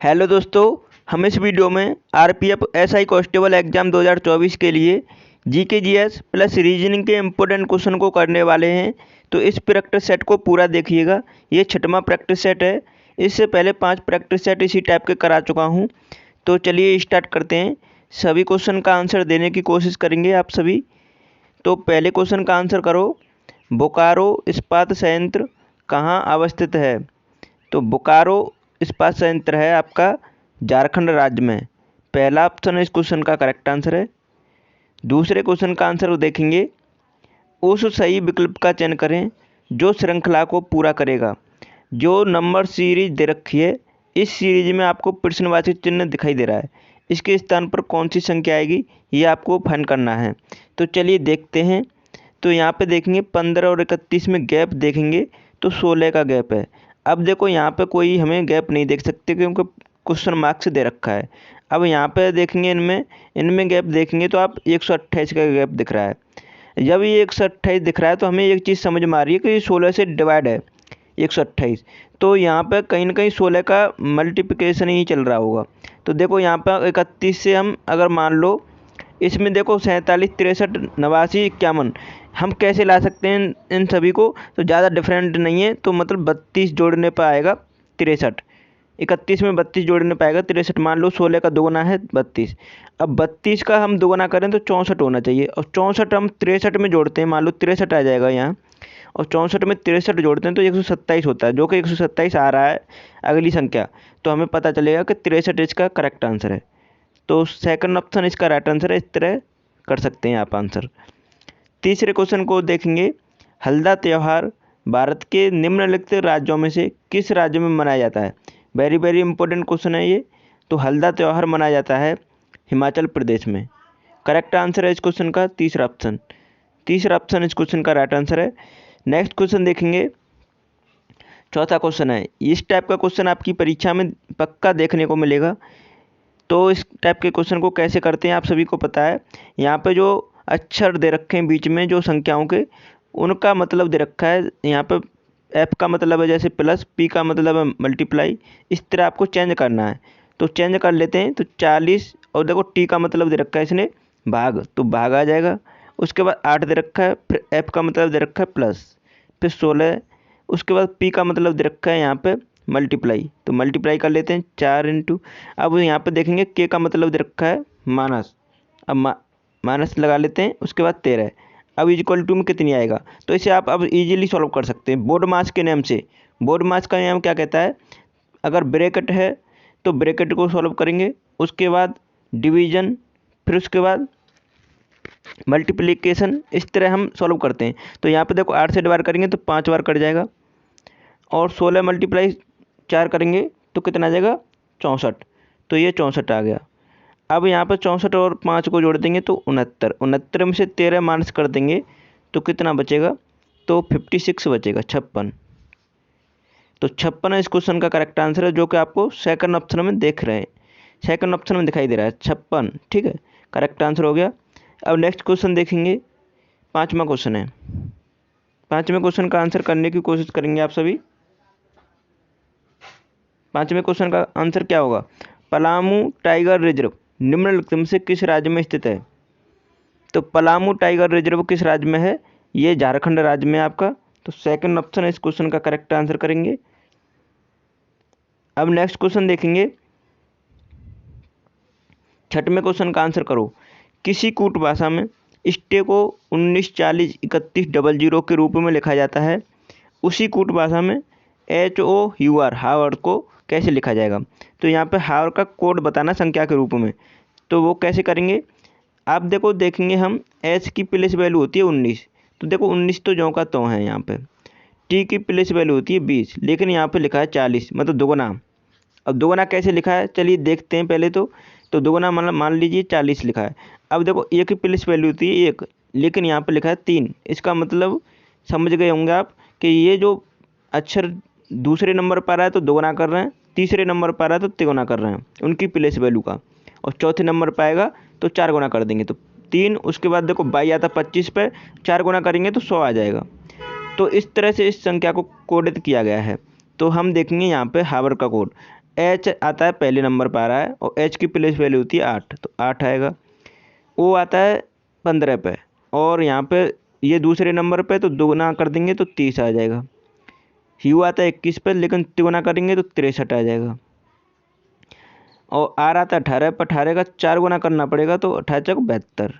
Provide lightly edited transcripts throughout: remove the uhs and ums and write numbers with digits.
Hello दोस्तों, हम इस वीडियो में आरपीएफ एसआई कांस्टेबल एग्जाम 2024 के लिए जीके जीएस प्लस रीजनिंग के इम्पोर्टेंट क्वेश्चन को करने वाले हैं। तो इस प्रैक्टिस सेट को पूरा देखिएगा। ये छठवां प्रैक्टिस सेट है। इससे पहले 5 प्रैक्टिस सेट इसी टाइप के करा चुका हूँ। तो चलिए स्टार्ट करते हैं। सभी क्वेश्चन का आंसर देने की कोशिश करेंगे आप सभी। तो पहले क्वेश्चन का आंसर करो। बोकारो इस्पात संयंत्र कहाँ अवस्थित है? तो बोकारो इस्पात संयंत्र है आपका झारखंड राज्य में। पहला ऑप्शन इस क्वेश्चन का करेक्ट आंसर है। दूसरे क्वेश्चन का आंसर देखेंगे। उस सही विकल्प का चयन करें जो श्रृंखला को पूरा करेगा। जो नंबर सीरीज दे रखी है, इस सीरीज में आपको प्रश्नवाची चिन्ह दिखाई दे रहा है। इसके स्थान पर कौन सी संख्या आएगी, ये आपको फाइंड करना है। तो चलिए देखते हैं। तो यहाँ पे देखेंगे 15 और 31 में गैप देखेंगे तो 16 का गैप है। अब देखो यहाँ पे कोई हमें गैप नहीं देख सकते क्योंकि क्वेश्चन मार्क से दे रखा है। अब यहाँ पे देखेंगे इनमें गैप देखेंगे तो आप 128 का गैप दिख रहा है। जब ये 128 दिख रहा है तो हमें एक चीज़ समझ में आ रही है कि ये 16 से डिवाइड है 128। तो यहाँ पे कहीं ना कहीं 16 का मल्टीप्लिकेशन ही चल रहा होगा। तो देखो यहाँ पर 31 से हम अगर मान लो, इसमें देखो 47, 63, 89, 51 हम कैसे ला सकते हैं इन सभी को? तो ज़्यादा डिफरेंट नहीं है। तो मतलब 32 जोड़ने पर आएगा 63। 31 में 32 जोड़ने पाएगा 63। मान लो 16 का दोगुना है 32। अब 32 का हम दोगुना करें तो 64 होना चाहिए। और 64 हम 63 में जोड़ते हैं, मान लो 63 आ जाएगा यहाँ। और 64 में 63 जोड़ते हैं तो 127 होता है, जो कि 127 आ रहा है अगली संख्या। तो हमें पता चलेगा कि 63 इसका करेक्ट आंसर है। तो सेकंड ऑप्शन इसका राइट आंसर है। इस तरह कर सकते हैं आप आंसर। तीसरे क्वेश्चन को देखेंगे। हल्दा त्यौहार भारत के निम्नलिखित राज्यों में से किस राज्य में मनाया जाता है? वेरी वेरी इंपॉर्टेंट क्वेश्चन है ये। तो हल्दा त्यौहार मनाया जाता है हिमाचल प्रदेश में। करेक्ट आंसर है इस क्वेश्चन का तीसरा ऑप्शन। तीसरा ऑप्शन इस क्वेश्चन का राइट आंसर है। नेक्स्ट क्वेश्चन देखेंगे। चौथा क्वेश्चन है। इस टाइप का क्वेश्चन आपकी परीक्षा में पक्का देखने को मिलेगा। तो इस टाइप के क्वेश्चन को कैसे करते हैं आप सभी को पता है। यहाँ पे जो अक्षर दे रखे हैं बीच में जो संख्याओं के, उनका मतलब दे रखा है। यहाँ पे एफ का मतलब है जैसे प्लस, पी का मतलब है मल्टीप्लाई। इस तरह आपको चेंज करना है। तो चेंज कर लेते हैं। तो 40 और देखो टी का मतलब दे रखा है इसने भाग, तो भाग आ जाएगा। उसके बाद 8 दे रखा है, फिर एफ का मतलब दे रखा है प्लस, फिर 16। उसके बाद पी का मतलब दे रखा है यहाँ पे मल्टीप्लाई, तो मल्टीप्लाई कर लेते हैं 4 इंटू। अब यहाँ पे देखेंगे के का मतलब दे रखा है माइनस। अब माइनस लगा लेते हैं। उसके बाद 13। अब इक्वल टू में कितनी आएगा? तो इसे आप अब इजीली सॉल्व कर सकते हैं बोर्ड मास के नेम से। बोर्ड मास का नियम क्या कहता है? अगर ब्रैकेट है तो ब्रैकेट को सॉल्व करेंगे, उसके बाद डिवीजन, फिर उसके बाद मल्टीप्लिकेशन। इस तरह हम सॉल्व करते हैं। तो यहाँ पे देखो 8 से डिवाइड करेंगे तो 5 बार कट जाएगा। और 16 मल्टीप्लाई 4 करेंगे तो कितना आ जाएगा? 64। तो ये 64 आ गया। अब यहाँ पर 64 और 5 को जोड़ देंगे तो 69। 69 में से 13 माइनस कर देंगे तो कितना बचेगा? तो 56 बचेगा, 56। तो 56 इस क्वेश्चन का करेक्ट आंसर है, जो कि आपको सेकंड ऑप्शन में देख रहे हैं। सेकंड ऑप्शन में दिखाई दे रहा है 56। ठीक है, करेक्ट आंसर हो गया। अब नेक्स्ट क्वेश्चन देखेंगे। पाँचवा क्वेश्चन है। पाँचवें क्वेश्चन का आंसर करने की कोशिश करेंगे आप सभी। पाँचवें क्वेश्चन का आंसर क्या होगा? पलामू टाइगर रिजर्व निम्नलिखित में से किस राज्य में स्थित है? तो पलामू टाइगर रिजर्व किस राज्य में है? ये झारखंड राज्य में आपका। तो सेकंड ऑप्शन इस क्वेश्चन का करेक्ट आंसर करेंगे। अब नेक्स्ट क्वेश्चन देखेंगे। छठवें क्वेश्चन का आंसर करो। किसी कूट भाषा में स्टे को 1940 3100 के रूप में लिखा जाता है, उसी कूट भाषा में HOUR हावर को कैसे लिखा जाएगा? तो यहाँ पे हावर का कोड बताना संख्या के रूप में। तो वो कैसे करेंगे? आप देखो देखेंगे हम एच की प्लेस वैल्यू होती है 19। तो देखो 19 तो ज्यों का त्यों है यहाँ पे। टी की प्लेस वैल्यू होती है 20, लेकिन यहाँ पे लिखा है 40, मतलब दोगुना। अब दोगुना कैसे लिखा है चलिए देखते हैं पहले तो दोगुना मतलब मान लीजिए 40 लिखा है। अब देखो एक की प्लेस वैल्यू होती है 1, लेकिन यहाँ पे लिखा है 3। इसका मतलब समझ गए होंगे आप कि ये जो अक्षर दूसरे नंबर पर आ रहा है तो दोगुना कर रहे हैं, तीसरे नंबर पर आ रहा है तो तिगुना कर रहे हैं उनकी प्लेस वैल्यू का। और चौथे नंबर पर आएगा तो 4 गुना कर देंगे तो 3। उसके बाद देखो 22 आता 25 पे, 4 गुना करेंगे तो 100 आ जाएगा। तो इस तरह से इस संख्या को कोडित किया गया है। तो हम देखेंगे यहाँ पे हावर का कोड एच आता है पहले नंबर पर आ रहा है और एच की प्लेस वैल्यू होती है 8, तो 8 आएगा। ओ आता है 15 पे और यहाँ पे ये दूसरे नंबर पे, तो दोगुना कर देंगे तो 30 आ जाएगा। यू आता है 21 पे, लेकिन तिगुना करेंगे तो 63 आ जाएगा। और आर आता है 18 पर, 18 का 4 गुना करना पड़ेगा तो 18 72।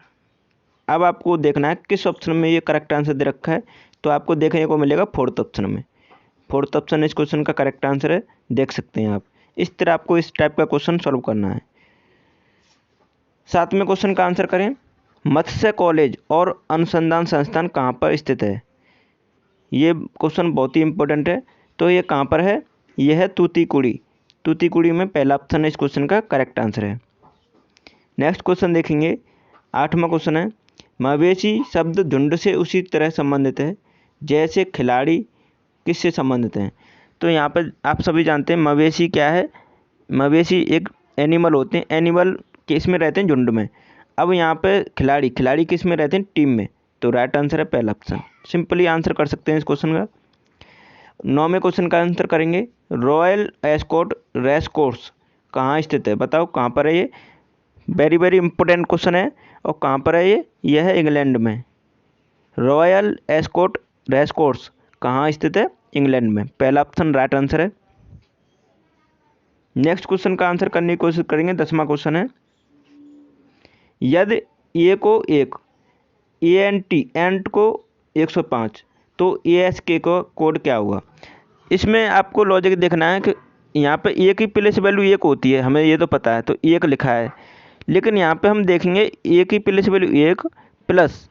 अब आपको देखना है किस ऑप्शन में ये करेक्ट आंसर दे रखा है, तो आपको देखने को मिलेगा फोर्थ ऑप्शन में। फोर्थ ऑप्शन इस क्वेश्चन का करेक्ट आंसर है, देख सकते हैं आप। इस तरह आपको इस टाइप का क्वेश्चन सॉल्व करना है। 7वें क्वेश्चन का आंसर करें। मत्स्य कॉलेज और अनुसंधान संस्थान कहाँ पर स्थित है? ये क्वेश्चन बहुत ही इंपॉर्टेंट है। तो ये कहाँ पर है? यह है तूतीकुड़ी। तूतीकुड़ी में पहला ऑप्शन इस क्वेश्चन का करेक्ट आंसर है। नेक्स्ट क्वेश्चन देखेंगे। 8वां क्वेश्चन है, मवेशी शब्द झुंड से उसी तरह संबंधित है जैसे खिलाड़ी किससे संबंधित हैं? तो यहाँ पर आप सभी जानते हैं मवेशी क्या है। मवेशी एक एनिमल होते हैं, एनिमल किस में रहते हैं? झुंड में। अब यहाँ पे खिलाड़ी, खिलाड़ी किस में रहते हैं? टीम में। तो राइट आंसर है पहला ऑप्शन। सिंपली आंसर कर सकते हैं इस क्वेश्चन का। 9वें क्वेश्चन का आंसर करेंगे। रॉयल एस्कॉट रेस कोर्स कहाँ स्थित है? बताओ कहाँ पर है ये? वेरी वेरी इंपॉर्टेंट क्वेश्चन है। और कहाँ पर है ये? यह है इंग्लैंड में। रॉयल एस्कॉट रेस कोर्स कहाँ स्थित है? इंग्लैंड में। पहला ऑप्शन राइट आंसर है। नेक्स्ट क्वेश्चन का आंसर करने की कोशिश करेंगे। 10वां क्वेश्चन है, यदि ए को 1, एंट को 105, तो ASK का कोड क्या होगा? इसमें आपको लॉजिक देखना है कि यहाँ पे ए की प्लेस वैल्यू 1 होती है, हमें ये तो पता है, तो 1 लिखा है। लेकिन यहाँ पे हम देखेंगे ए की प्लेस वैल्यू 1 प्लस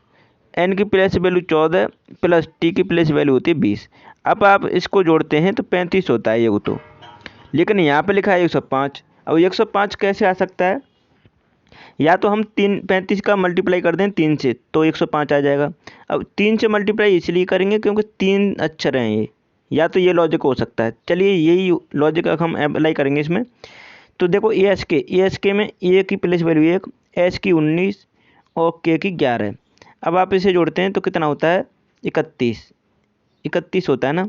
एन की प्लेस वैल्यू 14 प्लस टी की प्लेस वैल्यू होती है 20। अब आप इसको जोड़ते हैं तो 35 होता है ये तो। लेकिन यहाँ पे लिखा है 105। अब 105 कैसे आ सकता है? या तो हम 35 का मल्टीप्लाई कर दें 3 से तो 105 आ जाएगा। अब 3 से मल्टीप्लाई इसलिए करेंगे क्योंकि 3 अक्षर हैं ये, या तो ये लॉजिक हो सकता है। चलिए यही लॉजिक हम अप्लाई करेंगे इसमें। तो देखो ASK में ए की प्लेस वैल्यू 1, एच की 19 और के की 11। अब आप इसे जोड़ते हैं तो कितना होता है? 31 होता है ना।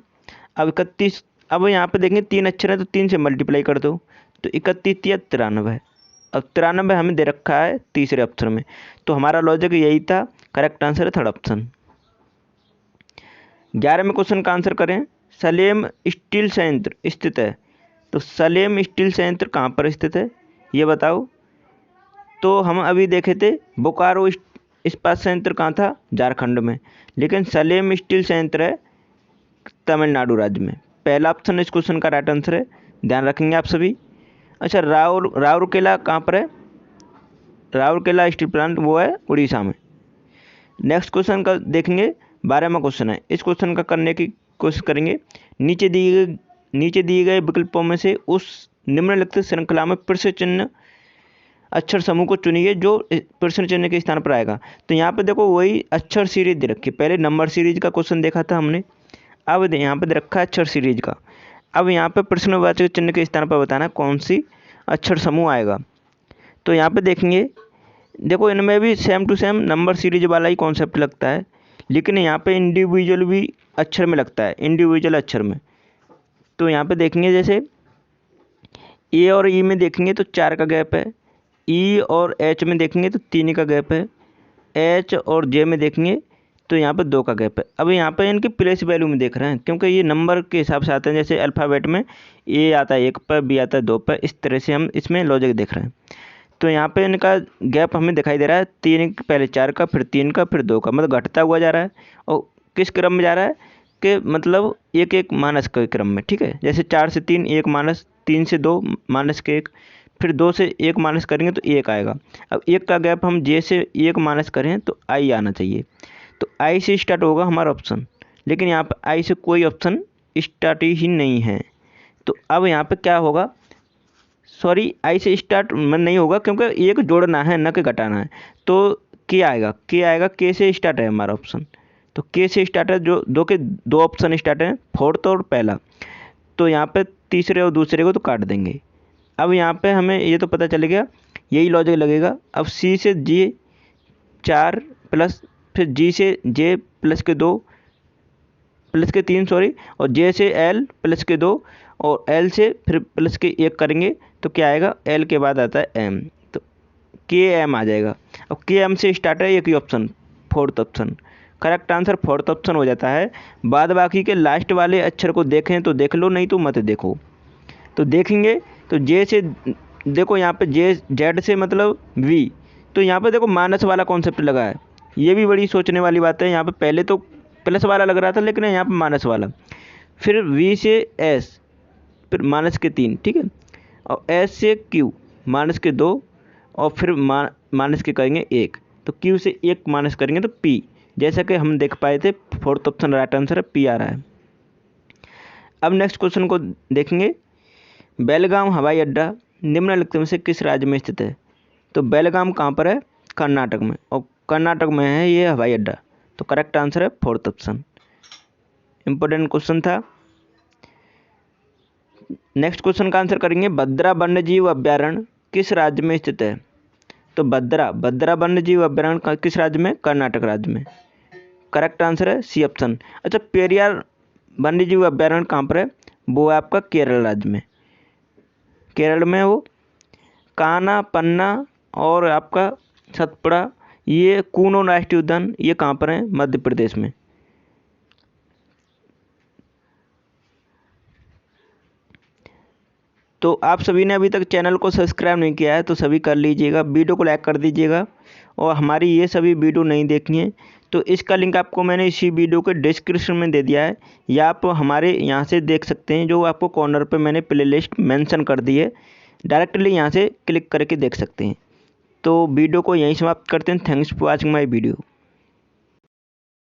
अब 31, अब यहाँ पे देखेंगे 3 अक्षर है तो 3 से मल्टीप्लाई कर दो तो 31 या 93। अब 93 हमें दे रखा है तीसरे ऑप्शन में, तो हमारा लॉजिक यही था। करेक्ट आंसर है थर्ड ऑप्शन। 11वें क्वेश्चन का आंसर करें। सलेम स्टील संयंत्र स्थित है, तो सलेम स्टील संयंत्र कहाँ पर स्थित है ये बताओ। तो हम अभी देखे थे बोकारो इस्पात संयंत्र कहाँ था? झारखंड में। लेकिन सलेम स्टील संयंत्र है तमिलनाडु राज्य में। पहला ऑप्शन इस क्वेश्चन का राइट आंसर है, ध्यान रखेंगे आप सभी। अच्छा, राउरकेला कहाँ पर है? राउरकेला स्टील प्लांट वो है उड़ीसा में। नेक्स्ट क्वेश्चन का देखेंगे। 12वां क्वेश्चन है, इस क्वेश्चन का करने की कोशिश करेंगे। नीचे दिए गए विकल्पों में से उस निम्नलिखित श्रृंखला में प्रश्न चिन्ह अक्षर समूह को चुनिए जो प्रश्न चिन्ह के स्थान पर आएगा। तो यहाँ पे देखो वही अक्षर सीरीज दे रखी है। पहले नंबर सीरीज का क्वेश्चन देखा था हमने, अब यहाँ पे दे रखा है अक्षर सीरीज का। अब यहाँ पे प्रश्नवाचक चिन्ह के स्थान पर बताना कौन सी अक्षर समूह आएगा। तो यहाँ पे देखेंगे, देखो इनमें भी same to same number series वाला ही कॉन्सेप्ट लगता है, लेकिन यहाँ पे इंडिविजुअल भी अक्षर में लगता है, इंडिविजुअल अक्षर में। तो यहाँ पे देखेंगे जैसे ए और ई में देखेंगे तो 4 का गैप है, ई और एच में देखेंगे तो 3 का गैप है, एच और जे में देखेंगे तो यहाँ पे 2 का गैप है। अब यहाँ पे इनकी प्लेस वैल्यू में देख रहे हैं क्योंकि ये नंबर के हिसाब से आते हैं। जैसे अल्फ़ाबेट में ए आता है 1 पर, बी आता है 2 पर, इस तरह से हम इसमें लॉजिक देख रहे हैं। तो यहाँ पे इनका गैप हमें दिखाई दे रहा है 3, पहले 4 का, फिर 3 का, फिर 2 का, मतलब घटता हुआ जा रहा है। और किस क्रम में जा रहा है कि मतलब 1 माइनस के क्रम में, ठीक है। जैसे 4 से 3 1 माइनस, 3 से 2 माइनस के 1, फिर 2 से 1 माइनस करेंगे तो 1 आएगा। अब 1 का गैप हम जे से 1 माइनस करें तो आई आना चाहिए। तो आई से स्टार्ट होगा हमारा ऑप्शन, लेकिन यहाँ पर आई से कोई ऑप्शन स्टार्ट ही नहीं है। तो अब यहाँ पे क्या होगा? सॉरी, आई से स्टार्ट नहीं होगा क्योंकि एक जोड़ना है न कि घटाना है। तो के आएगा, के से स्टार्ट है हमारा ऑप्शन। तो के से स्टार्ट है, जो दो ऑप्शन स्टार्ट हैं, फोर्थ और पहला। तो यहाँ पे तीसरे और दूसरे को तो काट देंगे। अब यहाँ पे हमें ये तो पता चल गया, यही लॉजिक लगेगा। अब सी से जी 4 प्लस, फिर जी से जे प्लस के 2 प्लस के 3 सॉरी, और जे से एल प्लस के 2, और एल से फिर प्लस के 1 करेंगे तो क्या आएगा, एल के बाद आता है एम, तो के एम आ जाएगा। अब के एम से स्टार्ट है एक ही option, fourth option. Correct answer fourth option हो जाता है। बाद बाकी के लास्ट वाले अक्षर को देखें तो देख लो, नहीं तो मत देखो। तो देखेंगे तो जे से देखो, यहाँ पे जे जेड से मतलब वी, तो यहाँ पे देखो माइनस वाला कॉन्सेप्ट लगा है। ये भी बड़ी सोचने वाली बात है। यहाँ पे पहले तो प्लस वाला लग रहा था, लेकिन यहाँ पे माइनस वाला। फिर वी से एस, फिर माइनस के 3, ठीक है, और एस से क्यू माइनस के 2, और फिर माइनस के करेंगे 1, तो क्यू से 1 माइनस करेंगे तो पी। जैसा कि हम देख पाए थे, फोर्थ ऑप्शन राइट आंसर है, पी आ रहा है। अब नेक्स्ट क्वेश्चन को देखेंगे। बेलगाम हवाई अड्डा निम्नलिखित में से किस राज्य में स्थित है? तो बेलगाम कहाँ पर है? कर्नाटक में, और कर्नाटक में है ये हवाई अड्डा। तो करेक्ट आंसर है फोर्थ ऑप्शन। इंपॉर्टेंट क्वेश्चन था। नेक्स्ट क्वेश्चन का आंसर करेंगे। भद्रा वन्यजीव अभ्यारण्य किस राज्य में स्थित है? तो भद्रा वन्यजीव अभ्यारण्य किस राज्य में? कर्नाटक राज्य में। करेक्ट आंसर है सी ऑप्शन। अच्छा, पेरियार वन्यजीव अभ्यारण्य कहाँ पर है? वो है आपका केरल राज्य में, केरल में वो। कान्हा, पन्ना और आपका सतपुड़ा, ये कूनो राष्ट्रीय उद्यान, ये कहाँ पर है? मध्य प्रदेश में। तो आप सभी ने अभी तक चैनल को सब्सक्राइब नहीं किया है तो सभी कर लीजिएगा, वीडियो को लाइक कर दीजिएगा, और हमारी ये सभी वीडियो नहीं देखनी है तो इसका लिंक आपको मैंने इसी वीडियो के डिस्क्रिप्शन में दे दिया है, या आप हमारे यहाँ से देख सकते हैं, जो आपको कॉर्नर पे मैंने प्लेलिस्ट मेंशन कर दी है, डायरेक्टली यहाँ से क्लिक करके देख सकते हैं। तो वीडियो को यहीं समाप्त करते हैं। Thanks for watching my video.